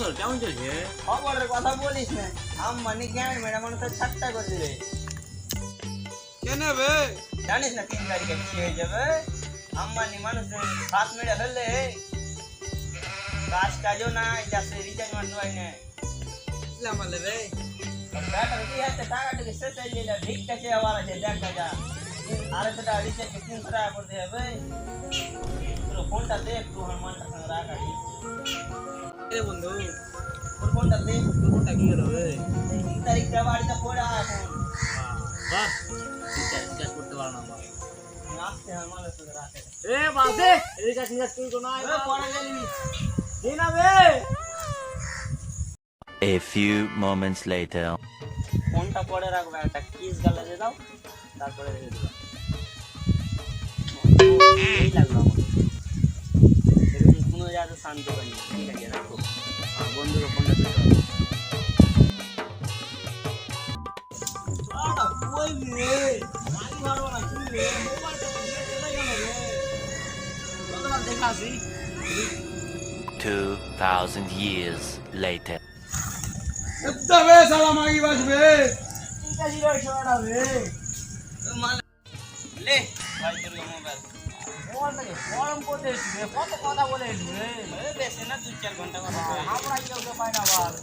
বছর কেমন চলছে? খবরের কথা বলিস না, আম্বানি গ্যাং মেরা মানুষ ছাট্টা করে দিবে। কেন বে? জানিস না 3 তারিখে কি হয়ে যাবে? আম্বানি মানুষ হাত মেরে ফেললে কাজও নাই, যাচ্ছে রিচার্জ মারতে পারি না। ইসলাম আলে বে। ব্যাটার কি আছে, টাকাটাকে শেষ হয়ে গেলে ভিক্ষা চেয়ে আবার আছে, দেখা যা আরে সেটা রিচার্জকে 300 টাকা করতে হবে। তোর ফোনটা দে একটু, হনুমানটার সঙ্গে রাখাড়ি। এ বন্ধু, তোর ফোনটা দে। তোর ফোনটা কি হলো বে? 3 তারিখটা বাড়িতে পড়ে এখন বাহ, রিচার্জ করতে পারো না বাবা। আসতে হয় মানুষ তোকে রাখে। এ বাসে রিচার্জ তুই তো নাই এ পরে গেলি দিনা বে। A few moments later. ফোনটা পরে রাখবে, একটা কিস গালে দিয়ে দাও, তারপরে দিয়ে দিবা। এই লাগলো আমার, এরকম কোনো জায়গায় শান্তি পাইনি। ঠিক আছে রাখো, আমার বন্ধুকে ফোনটা দিতে হবে। কই রে মারি মারবো না কি রে, মোবাইলটা কেটে গেল রে, কতবার দেখাছি। 2,000 years later. তবে সালাম আগি বাসবে। ঠিক আছে রে ছোড়া রে, লে ভাই তোর মোবাইল মোবাইলটাকে গরম করতে এসেছি রে, কত কথা বলে এসেছি রে। বেশি না 2-4 ঘন্টা কথা বলে আমরা কেউ পাই না বল।